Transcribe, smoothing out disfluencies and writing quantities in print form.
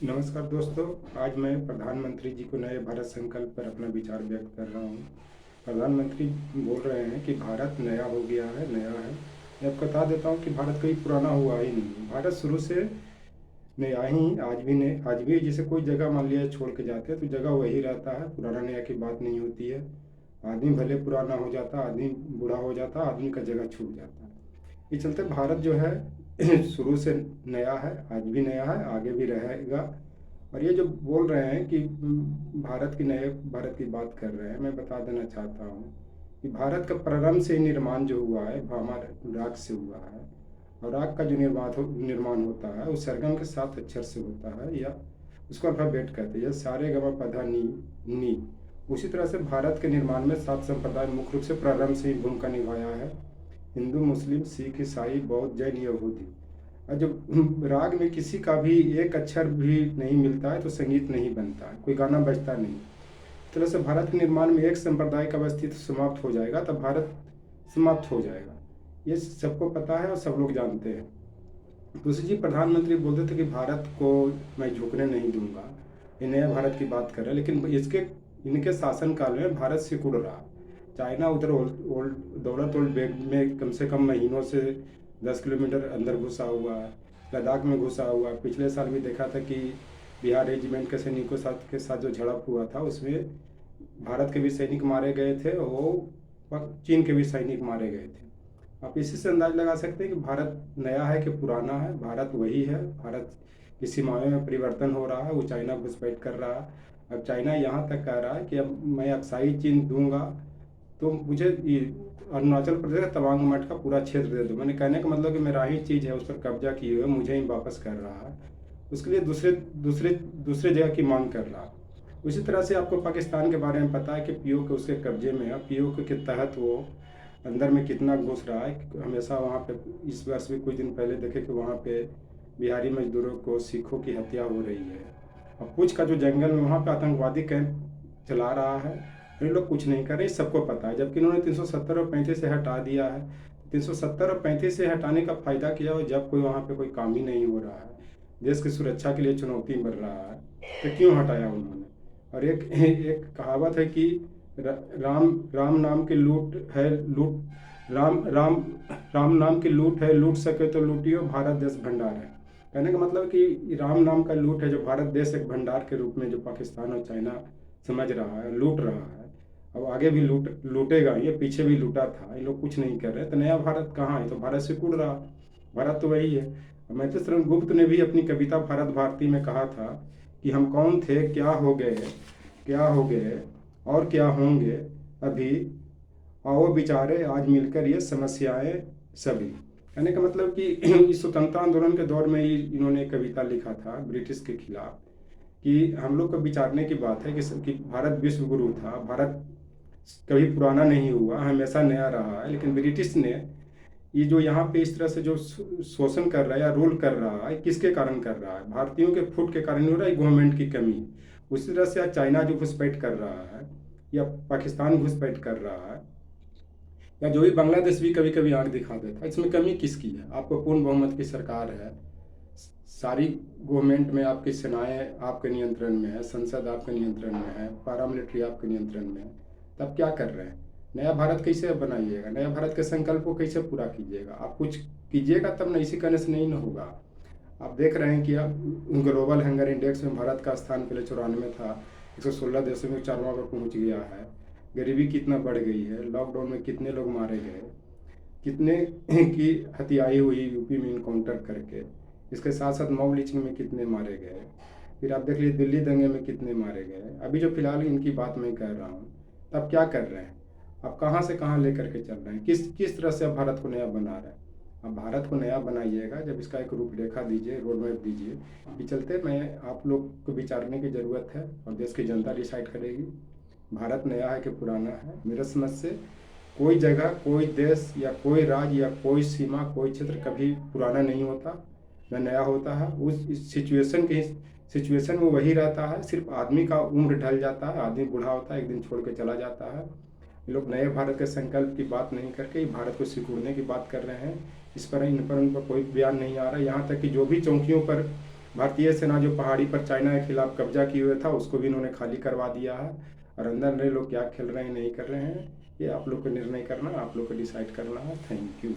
नमस्कार दोस्तों। आज मैं प्रधानमंत्री जी को नए भारत संकल्प पर अपना विचार व्यक्त कर रहा हूँ। प्रधानमंत्री बोल रहे हैं कि भारत नया हो गया है, नया है। मैं आपको बता देता हूँ कि भारत कभी पुराना हुआ ही नहीं। भारत शुरू से नया ही आज भी जैसे कोई जगह मान लिया छोड़ के जाते हैं तो जगह वही रहता है, पुराना नया की बात नहीं होती है। आदमी भले पुराना हो जाता, आदमी बूढ़ा हो जाता, आदमी का जगह छूट जाता है। इस चलते भारत जो है शुरू से नया है, आज भी नया है, आगे भी रहेगा। और ये जो बोल रहे हैं कि भारत की नए भारत की बात कर रहे हैं, मैं बता देना चाहता हूँ कि भारत का प्रारंभ से निर्माण जो हुआ है हमारे राग से हुआ है। और राग का जो निर्माण होता है वो सरगम के 7 अक्षर से होता है, या उसको अल्फाबेट कहते हैं, सारे गमा पधा नी। उसी तरह से भारत के निर्माण में 7 संप्रदाय मुख्य रूप से प्रारंभ से ही भूमिका निभाया है: हिंदू, मुस्लिम, सिख, ईसाई, बौद्ध, जैन, यहूदी। और जब राग में किसी का भी एक अक्षर भी नहीं मिलता है तो संगीत नहीं बनता है, कोई गाना बजता नहीं। इस तरह से भारत के निर्माण में एक संप्रदाय का अस्तित्व समाप्त हो जाएगा तब भारत समाप्त हो जाएगा। ये सबको पता है और सब लोग जानते हैं। दूसरी जी, प्रधानमंत्री बोलते थे कि भारत को मैं झुकने नहीं दूंगा, ये नया भारत की बात कर रहे हैं, लेकिन इनके शासनकाल में भारत सिकुड़ रहा। चाइना उधर ओल्ड दौलत ओल्ड बेग में कम से कम महीनों से 10 किलोमीटर अंदर घुसा हुआ है, लद्दाख में घुसा हुआ है। पिछले साल भी देखा था कि बिहार रेजिमेंट के सैनिकों के साथ जो झड़प हुआ था उसमें भारत के भी सैनिक मारे गए थे, वो चीन के भी सैनिक मारे गए थे। आप इसी से अंदाज लगा सकते हैं कि भारत नया है कि पुराना है। भारत वही है। भारत की सीमाओं में परिवर्तन हो रहा है, वो चाइना घुसपैठ कर रहा है। अब चाइना यहाँ तक कह रहा है कि अब मैं अक्साई चीन दूंगा तो मुझे अरुणाचल प्रदेश का तवांग मठ का पूरा क्षेत्र दे दो। मैंने कहने का मतलब कि मेरा ही चीज़ है, उस पर कब्जा किए हुए मुझे ही वापस कर रहा है। उसके लिए दूसरे दूसरे दूसरे जगह की मांग कर रहा है। उसी तरह से आपको पाकिस्तान के बारे में पता है कि पीओ के उसके कब्जे में है। पीओ के तहत वो अंदर में कितना घुस रहा है। हमेशा वहाँ पे इस वर्ष भी कुछ दिन पहले देखे कि वहाँ पे बिहारी मजदूरों को, सिखों की हत्या हो रही है। और पुंछ का जो जंगल में वहाँ पे आतंकवादी कैंप चला रहा है, ये लोग कुछ नहीं कर रहे, सबको पता है। जबकि इन्होंने 370 और 35 से हटा दिया है। 370 और 35 से हटाने का फायदा क्या हो, जब कोई वहाँ पे कोई काम ही नहीं हो रहा है, देश की सुरक्षा के लिए चुनौती बढ़ रहा है, तो क्यों हटाया उन्होंने। और एक कहावत है कि राम राम नाम की लूट है, लूट राम राम राम नाम की लूट है, लूट सके तो लूटियो, भारत देश भंडार है। कहने का मतलब कि राम नाम का लूट है जो भारत देश एक भंडार के रूप में जो पाकिस्तान और चाइना समझ रहा है, लूट रहा है। अब आगे भी लूटेगा, ये पीछे भी लूटा था, ये लोग कुछ नहीं कर रहे। तो नया भारत कहाँ है, तो भारत से कुड़ रहा। भारत तो वही है। मैथिली शरण गुप्त ने भी अपनी कविता भारत भारती में कहा था कि हम कौन थे, क्या हो गए, क्या हो गए और क्या होंगे अभी, आओ बिचारे आज मिलकर ये समस्याएं सभी। कहने का मतलब कि इस स्वतंत्रता आंदोलन के दौर में ही इन्होंने कविता लिखा था ब्रिटिश के खिलाफ कि हम लोग को विचारने की बात है कि भारत विश्व गुरु था, भारत कभी पुराना नहीं हुआ, हमेशा नया रहा है। लेकिन ब्रिटिश ने ये जो यहाँ पे इस तरह से जो शोषण कर रहा है या रूल कर रहा है, किसके कारण कर रहा है? भारतीयों के फुट के कारण हो रहा है, गवर्नमेंट की कमी। उसी तरह से आज चाइना जो घुसपैठ कर रहा है, या पाकिस्तान घुसपैठ कर रहा है, या जो भी बांग्लादेश भी कभी कभी आंख दिखा देता है, इसमें कमी किसकी है? आपको पूर्ण बहुमत की सरकार है, सारी गवर्नमेंट में आपकी सेनाएं आपके नियंत्रण में है, संसद आपके नियंत्रण में है, पैरामिलिट्री आपके नियंत्रण में है, तब क्या कर रहे हैं? नया भारत कैसे बनाइएगा? नया भारत के संकल्प को कैसे पूरा कीजिएगा? आप कुछ कीजिएगा तब न, इसी करने से नहीं न होगा। आप देख रहे हैं कि अब ग्लोबल हंगर इंडेक्स में भारत का स्थान पहले 94 था, 116 देशों में 4वां पर पहुँच गया है। गरीबी कितना बढ़ गई है, लॉकडाउन में कितने लोग मारे गए, कितने की हत्याई हुई यूपी में इनकाउंटर करके। इसके साथ साथ मॉब लिंचिंग में कितने मारे गए। फिर आप देख लीजिए दिल्ली दंगे में कितने मारे गए। अभी जो फिलहाल इनकी बात मैं कर रहा हूँ, तब क्या कर रहे हैं? आप कहाँ से कहाँ लेकर के चल रहे हैं? किस किस तरह से आप भारत को नया बना रहे हैं? आप भारत को नया बनाइएगा जब इसका एक रूपरेखा दीजिए, रोड मैप दीजिए कि चलते मैं आप लोग को विचारने की ज़रूरत है और देश की जनता डिसाइड करेगी भारत नया है कि पुराना है। मेरे समझ से कोई जगह, कोई देश या कोई राज्य या कोई सीमा, कोई क्षेत्र कभी पुराना नहीं होता, न नया होता है। उस सिचुएशन में वही रहता है। सिर्फ आदमी का उम्र ढल जाता है, आदमी बूढ़ा होता है, एक दिन छोड़ के चला जाता है। ये लोग नए भारत के संकल्प की बात नहीं करके भारत को सिकुड़ने की बात कर रहे हैं। इस पर इन पर उन पर कोई बयान नहीं आ रहा। यहाँ तक कि जो भी चौकियों पर भारतीय सेना जो पहाड़ी पर चाइना के खिलाफ कब्जा किए हुए था उसको भी इन्होंने खाली करवा दिया है। और अंदर नए लोग क्या खेल रहे हैं नहीं कर रहे हैं, ये आप लोग को निर्णय करना, आप लोग को डिसाइड करना है। Thank you.